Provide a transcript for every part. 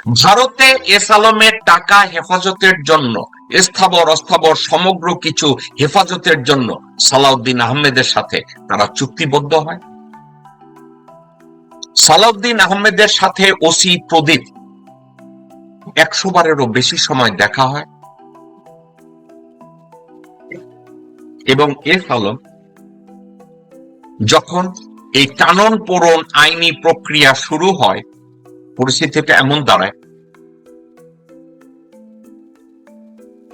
ভারতে এস আলমের টাকা হেফাজতের জন্য, স্থাবর অস্থাবর সমগ্র কিছু হেফাজতের জন্য সালাউদ্দিন আহমেদের সাথে তারা চুক্তিবদ্ধ হয়। সালাউদ্দিন আহমেদের সাথে ওসি প্রদীপ 100 বারেরও বেশি সময় দেখা হয় এবং এস আলম যখন এই টানন পোড়ন আইনি প্রক্রিয়া শুরু হয়, পরিস্থিতিটা এমন দাঁড়ায়,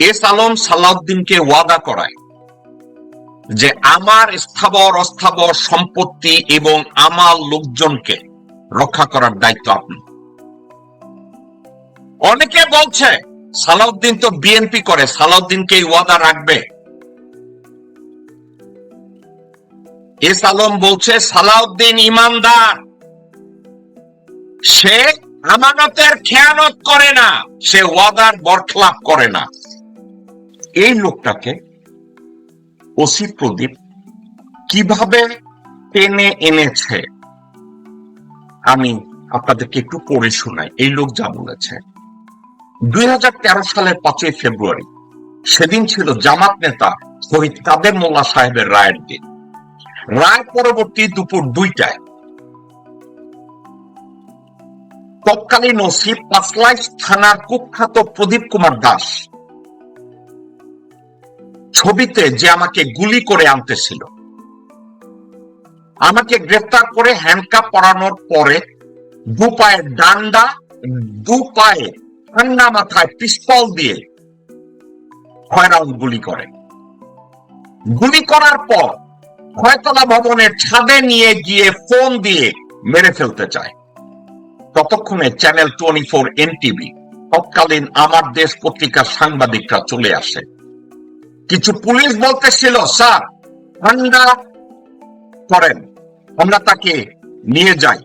এস আলম সালাউদ্দিনকে ওয়াদা করায় যে আমার স্থাবর অস্থাবর সম্পত্তি এবং আমার লোকজনকে রক্ষা করার দায়িত্ব আপনি। অনেকে বলছে সালাউদ্দিন তো বিএনপি করে, সালাউদ্দিনকে এই ওয়াদা রাখবে। এস আলম বলছে সালাউদ্দিন ইমানদার, সে আমানতের খেয়ানত করে না, সে ওয়াদার বরখলাপ করে না। এই লোকটাকে ওসি প্রদীপ কিভাবে টেনে এনেছে আমি আপনাদেরকে একটু পড়ে শোনাই। এই লোক যা বলেছে, 2013 সালের 5ই ফেব্রুয়ারি, সেদিন ছিল জামাত নেতা শহীদ কাদের মোল্লা সাহেবের রায়ের দিন। রায় পরবর্তী দুপুর 2টায় তৎকালীন ওসি পাঁচলাইশ থানার কুখ্যাত প্রদীপ কুমার দাস ছবিতে যে আমাকে গুলি করে আনতেছিল, আমাকে গ্রেফতার করে হ্যান্ডকাপ পরানোর পরে দু পায়ের ডান্ডা, দু পায়ে ঠান্ডা মাথায় পিস্তল দিয়ে 6 রাউন্ড গুলি করে। গুলি করার পর 6তলা ভবনের ছাদে নিয়ে গিয়ে ফোন দিয়ে মেরে ফেলতে চায়। ততক্ষণে চ্যানেল 24 এনটিভি, তৎকালীন আমার দেশ পত্রিকার সাংবাদিকরা চলে আসে। কিছু পুলিশ বলতেছিল, স্যার ঠান্ডা করেন, আমরা তাকে নিয়ে যাই,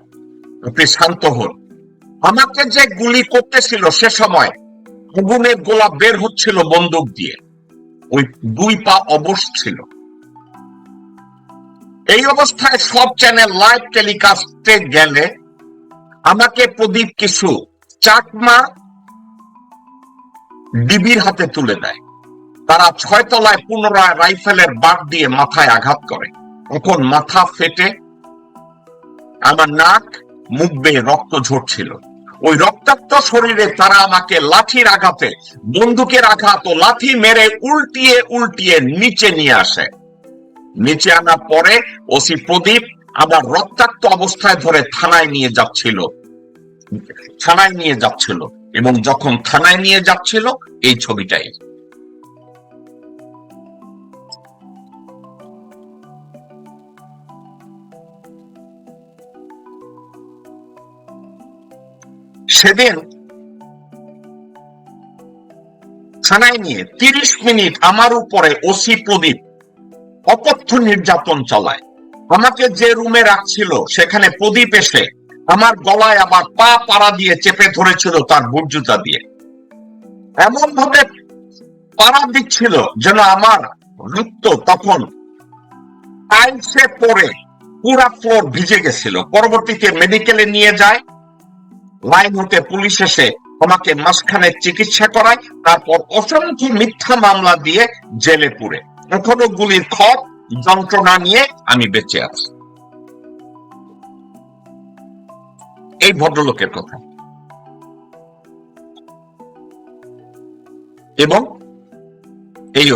আপনি শান্ত হন। আমাকে যে গুলি করতেছিল সে সময় আগুনের গোলা বের হচ্ছিল বন্দুক দিয়ে, ওই 2 পা অবশ ছিল। এই অবস্থায় সব চ্যানেল লাইভ টেলিকাস্টে গেলে আমাকে প্রদীপ কিছু চাকমা ডিবির হাতে তুলে দেয়। তারা 6 তলায় পুনরায় রাইফেলের বাট দিয়ে মাথায় আঘাত করে। এখন মাথা ফেটে আমার নাক মুখ বেয়ে রক্ত ঝরছিল। ওই রক্তাক্ত শরীরে তারা আমাকে লাঠির আঘাতে, বন্দুকের আঘাত ও লাঠি মেরে উল্টিয়ে উল্টিয়ে নিচে নিয়ে আসে। নিচে আনার পরে ওসি প্রদীপ আবার রক্তাক্ত অবস্থায় ধরে থানায় নিয়ে যাচ্ছিল এবং যখন থানায় নিয়ে যাচ্ছিল এই ছবিটাই। সেদিন থানায় নিয়ে 30 মিনিট আমার উপরে ওসি প্রদীপ অকথ্য নির্যাতন চালায়। আমাকে যে রুমে রাখছিল সেখানে প্রদীপ এসে আমার গলায় আবার পা পাড়া দিয়ে চেপে ধরেছিল তার বুট জুতা দিয়ে। এমন ভাবে পাড়া দিচ্ছিল যেন আমার রক্ত তখন টাইলসে পড়ে পুরা ফ্লোর ভিজে গেছিল। পরবর্তীতে মেডিকেলে নিয়ে যায়, লাইন হতে পুলিশ এসে আমাকে মাঝখানে চিকিৎসা করায়, তারপর অসংখ্য মিথ্যা মামলা দিয়ে জেলে পুরে এখনো গুলির ক্ষত যন্ত্রণা নিয়ে আমি বেঁচে আছি। এই ভদ্রলোকের কথা। এবং এই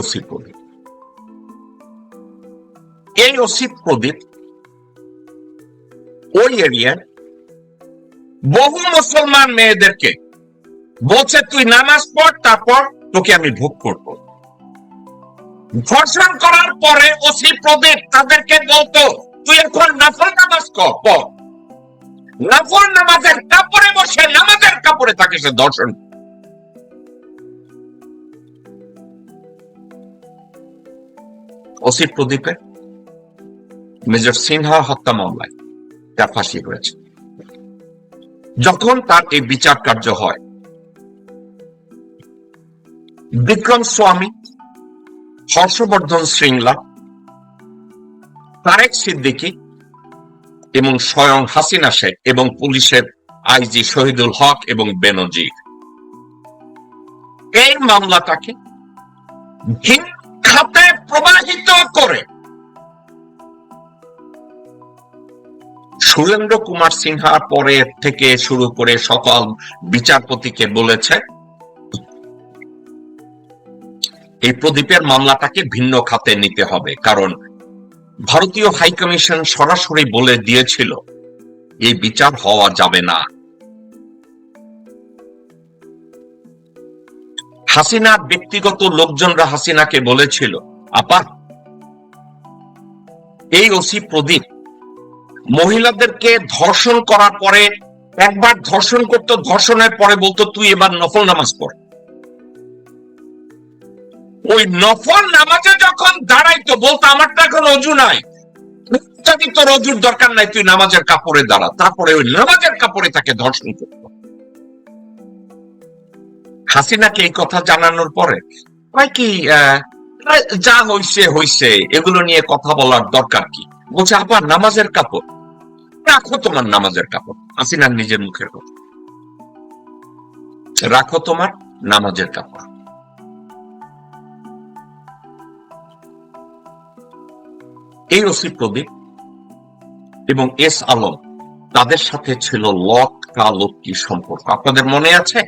ওসি প্রদীপ, ওই এরিয়ার বহু মুসলমান মেয়েদেরকে বলছে তুই নামাজ পড়, তারপর তোকে আমি ভোগ করব। ধর্ষণ করার পরে ওসি প্রদীপ তাদেরকে বলতো তুই এখন নফল নামাজ পড়, নফল নামাজের কাপড়ে বসে নামাজের কাপড়ে তাকে সে ধর্ষণ। ওসি প্রদীপের মেজর সিনহা হত্যা মামলায় তার ফাঁসি হয়েছে। যখন তার এই বিচার কার্য হয়, বিক্রম স্বামী, হর্ষবর্ধন শ্রীংলা, তারেক সিদ্দিকী এবং স্বয়ং হাসিনা শেখ এবং পুলিশের আইজি শহীদুল হক এবং বেনজির। এই মামলাটাকে ভিন্ন খাতে প্রবাহিত করে সুরেন্দ্র কুমার সিনহা পরে থেকে শুরু করে সকল বিচারপতিকে বলেছে এই প্রদীপের মামলাটাকে ভিন্ন খাতে নিতে হবে, কারণ ভারতীয় হাইকমিশন সরাসরি বলে দিয়েছিল এই বিচার হওয়া যাবে না। হাসিনার ব্যক্তিগত লোকজনরা হাসিনাকে বলেছিল, আপা এই ওসি প্রদীপ মহিলাদেরকে ধর্ষণ করার পরে একবার ধর্ষণ করতো, ধর্ষণের পরে বলতো তুই এবার নফল নামাজ পড়। ওই নফল নামাজে যখন দাঁড়াইতো বলতো আমার তো এখন অজু নাই, তোর অজুর দরকার নাই, তুই নামাজের কাপড়ে দাঁড়া। তারপরে ওই নামাজের কাপড়ে তাকে ধর্ষণ করতো। হাসিনাকে এই কথা জানানোর পরে কি যা হইছে হইছে, এগুলো নিয়ে কথা বলার দরকার কি? বলছে আপা নামাজের কাপড় রাখো, তোমার নামাজের কাপড়। হাসিনার নিজের মুখের কথা, রাখো তোমার নামাজের কাপড়। এই ওসি প্রদীপ এবং এস আলম তাদের সাথে ছিল লটকালটকি সম্পর্ক। আপনাদের মনে আছে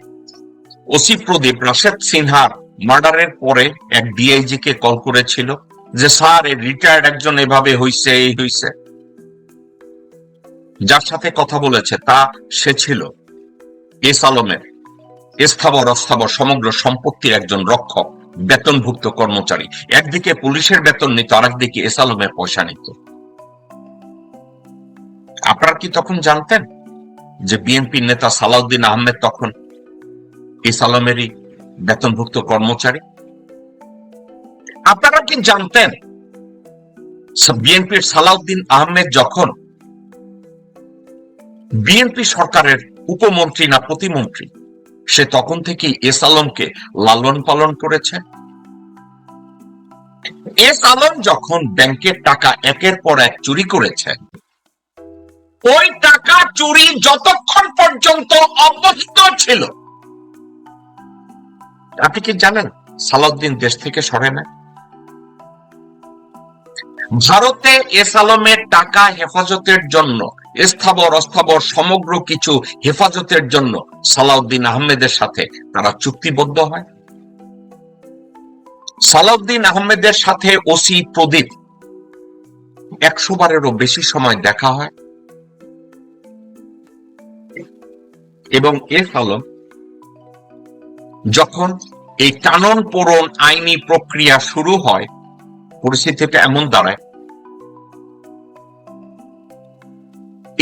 ওসি প্রদীপ রাশেদ সিনহার মার্ডারের পরে এক ডিআইজি কে কল করেছিল যে স্যার রিটায়ার্ড একজন এভাবে হইছে, এই হইছে। যার সাথে কথা বলেছে তা সে ছিল এস আলমের স্থাবর অস্থাবর সমগ্র সম্পত্তির একজন রক্ষক, বেতনভুক্ত কর্মচারী। একদিকে পুলিশের বেতন নিত, আরেকদিকে এস আলমের পয়সা নিত। আপনারা কি তখন জানতেন যে বিএনপি নেতা সালাউদ্দিন আহমেদ তখন এস আলমেরই বেতনভুক্ত কর্মচারী? আপনারা কি জানতেন বিএনপির সালাউদ্দিন আহমেদ যখন বিএনপি সরকারের উপমন্ত্রী না প্রতিমন্ত্রী, সে তখন থেকে এস আলমকে লালন পালন করেছে? এস আলম যখন ব্যাংকের টাকা একের পর এক চুরি করেছে, ওই টাকা চুরি যতক্ষণ পর্যন্ত অব্যাহত ছিল, আপনি কি জানেন সালাউদ্দিন দেশ থেকে সরে না? ভারতে এস আলমের টাকা হেফাজতের জন্য, স্থাবর অস্থাবর সমগ্র কিছু হেফাজতের জন্য সালাউদ্দিন আহমেদের সাথে তারা চুক্তিবদ্ধ হয়। সালাউদ্দিন আহমেদের সাথে ওসি প্রদীপ 100 বারেরও বেশি সময় দেখা হয় এবং এস আলম যখন এই টানন পোড়ন আইনি প্রক্রিয়া শুরু হয়, পরিস্থিতিটা এমন দাঁড়ায়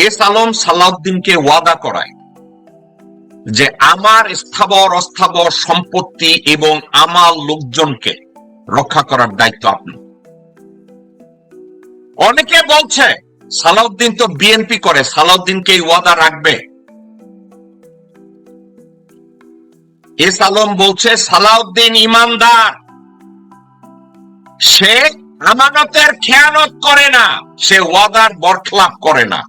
এস আলম সালাউদ্দিনকে ওয়াদা করায় যে আমার স্থাবর অস্থাবর সম্পত্তি এবং আমার লোকজনকে রক্ষা করার দায়িত্ব আপনি। অনেকে বলছে সালাউদ্দিন তো বিএনপি করে, সালাউদ্দিনকে এই ওয়াদা রাখবে। এস আলম বলছে সালাউদ্দিন ইমানদার, সে আমানতের খেয়ানত করে না, সে ওয়াদার বরখলাপ করে না।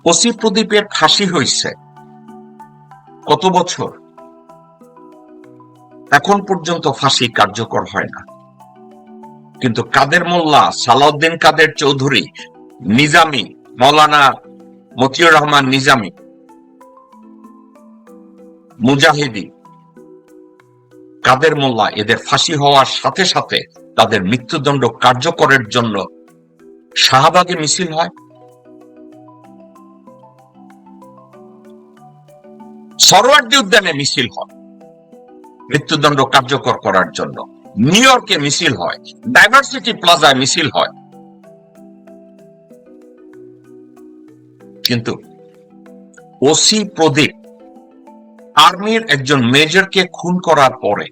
ওসি প্রদীপের ফাঁসি হয়েছে কত বছর, এখন পর্যন্ত ফাঁসি কার্যকর হয় না। কিন্তু কাদের মোল্লা, সালাউদ্দিন কাদের চৌধুরী, নিজামী, মৌলানা মতিউর রহমান নিজামী, মুজাহিদি, কাদের মোল্লা, এদের ফাঁসি হওয়ার সাথে সাথে তাদের মৃত্যুদণ্ড কার্যকরের জন্য শাহবাগে মিছিল হয়, সরওয়ার্দী উদ্যানে মিছিল হয় মৃত্যুদণ্ড কার্যকর করার জন্য, নিউ ইয়র্কে মিছিল হয়, ডাইভার্সিটি প্লাজায় মিছিল হয়। কিন্তু ওসি প্রদীপ আর্মির একজন মেজরকে খুন করার পরে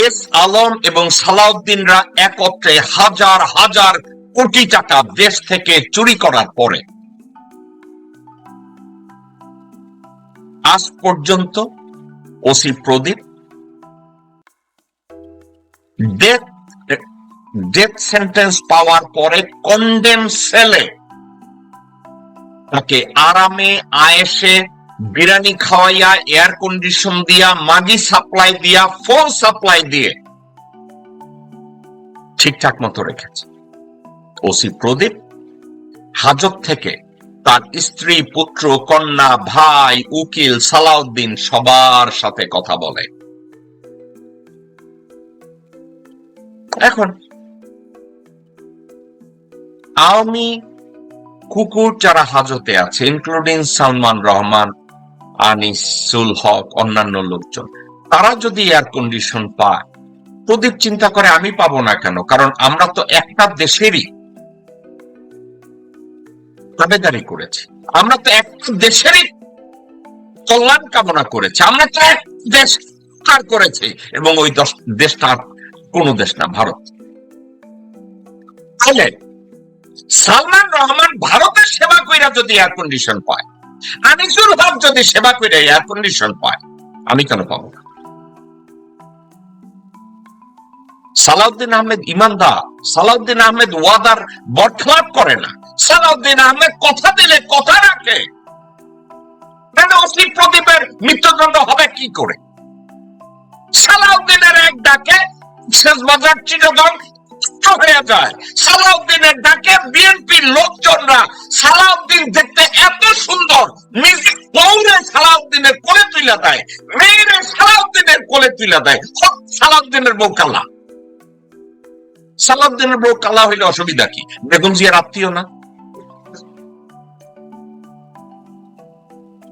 এস আলম এবং সালাউদ্দিনরা একত্রে হাজার হাজার কোটি টাকা দেশ থেকে চুরি করার পরে আজ পর্যন্ত ওসি প্রদীপ ডেথ ডেথ সেন্টেন্স পাওয়ার পরে কন্ডেম সেলে তাকে আরামে আয়েসে বিরিয়ানি খাওয়াইয়া, এয়ার কন্ডিশন দিয়া, মাগি সাপ্লাই দিয়া, ফোন সাপ্লাই দিয়ে ঠিকঠাক মতো রেখেছে। ওসি প্রদীপ হাজত থেকে তার স্ত্রী, পুত্র, কন্যা, ভাই, উকিল, সালাউদ্দিন সবার সাথে কথা বলে। এখন আওয়ামী কুকুর যারা হাজতে আছে, ইনক্লুডিং সালমান রহমান, আনিসুল হক, অন্যান্য লোকজন, তারা যদি এয়ার কন্ডিশন পায়, প্রদীপ চিন্তা করে আমি পাবো না কেন? কারণ আমরা তো একটা দেশেরই দাবেদারি করেছি, আমরা তো একটা দেশেরই কল্যাণ কামনা করেছি, আমরা তো এক দেশ করেছি, এবং ওই দেশটা কোন দেশ না, ভারত। তাহলে সালমান রহমান ভারতের সেবা কইরা যদি এয়ার কন্ডিশন পায়, আনিসুল হক যদি সেবা কইরা এয়ার কন্ডিশন পায়, আমি কেন পাবো না? সালাউদ্দিন আহমেদ ইমানদার, সালাউদ্দিন আহমেদ ওয়াদার বরখলাপ করে না, সালাউদ্দিন আহমেদ কথা দিলে কথা রাখে। ওসি প্রদীপের মৃত্যুদণ্ড হবে কি করে? সালাউদ্দিনের এক ডাকে শেষবাজার চিরগং হয়ে যায়। সালাউদ্দিনের ডাকে বিএনপির লোকজনরা সালাউদ্দিন দেখতে এত সুন্দর, নিজে বউরে সালাউদ্দিনের কোলে তুলে দেয়, মেয়েরে সালাউদ্দিনের কোলে তুলে দেয়। সালাউদ্দিনের বউ কালা, সালাউদ্দিনের বউ কালা হইলে অসুবিধা কি? বেগম জিয়ার আত্মীয় না?